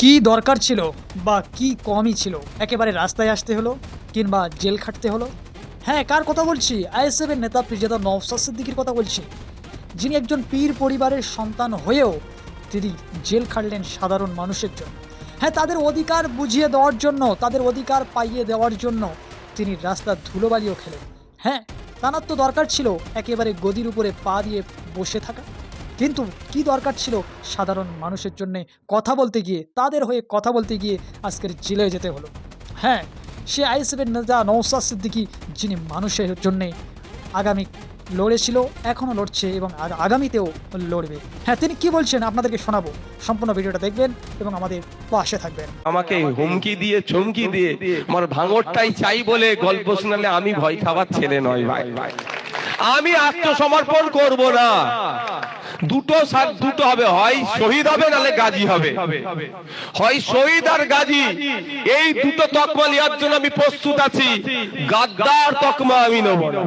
কি দরকার ছিল বা কি কমই ছিল একেবারে রাস্তায় আসতে হলো কিংবা জেল খাটতে হলো? হ্যাঁ, কার কথা বলছি? আইএসএফের নেতা পীরজাদা নওশাদ সিদ্দিকীর কথা বলছি, যিনি একজন পীর পরিবারের সন্তান হয়েও তিনি জেল খাটলেন সাধারণ মানুষের জন্য। হ্যাঁ, তাদের অধিকার বুঝিয়ে দেওয়ার জন্য, তাদের অধিকার পাইয়ে দেওয়ার জন্য তিনি রাস্তার ধুলোবালিও খেলেন। হ্যাঁ, তার তো দরকার ছিল একেবারে গদির উপরে পা দিয়ে বসে থাকা, কিন্তু কি দরকার ছিল সাধারণ মানুষের জন্য কথা বলতে গিয়ে, তাদের হয়ে কথা বলতে গিয়ে আজকের জেলে যেতে হলো? হ্যাঁ, সে আইএসএফের নেতা নওশাদ সিদ্দিকী, যিনি মানুষের জন্যে আগামী লড়েছিল, এখনও লড়ছে এবং আগামীতেও লড়বে। হ্যাঁ, তিনি কি বলছেন আপনাদেরকে শোনাবো। সম্পূর্ণ ভিডিওটা দেখবেন এবং আমাদের পাশে থাকবেন। আমাকে হুমকি দিয়ে চমকি দিয়ে আমার ভাঙরটাই চাই বলে গল্প শোনালে আমি ভয় খাবার ছেলে নয় ভাই। আমি আত্মসমর্পণ করব না। দুটো হবে, হয় শহীদ হবে নালে গাজী হবে। হয় শহীদ আর গাজী, এই দুটো তকমা নেওয়ার জন্য আমি প্রস্তুত আছি। গাদ্দার তকমা আমি নেব না।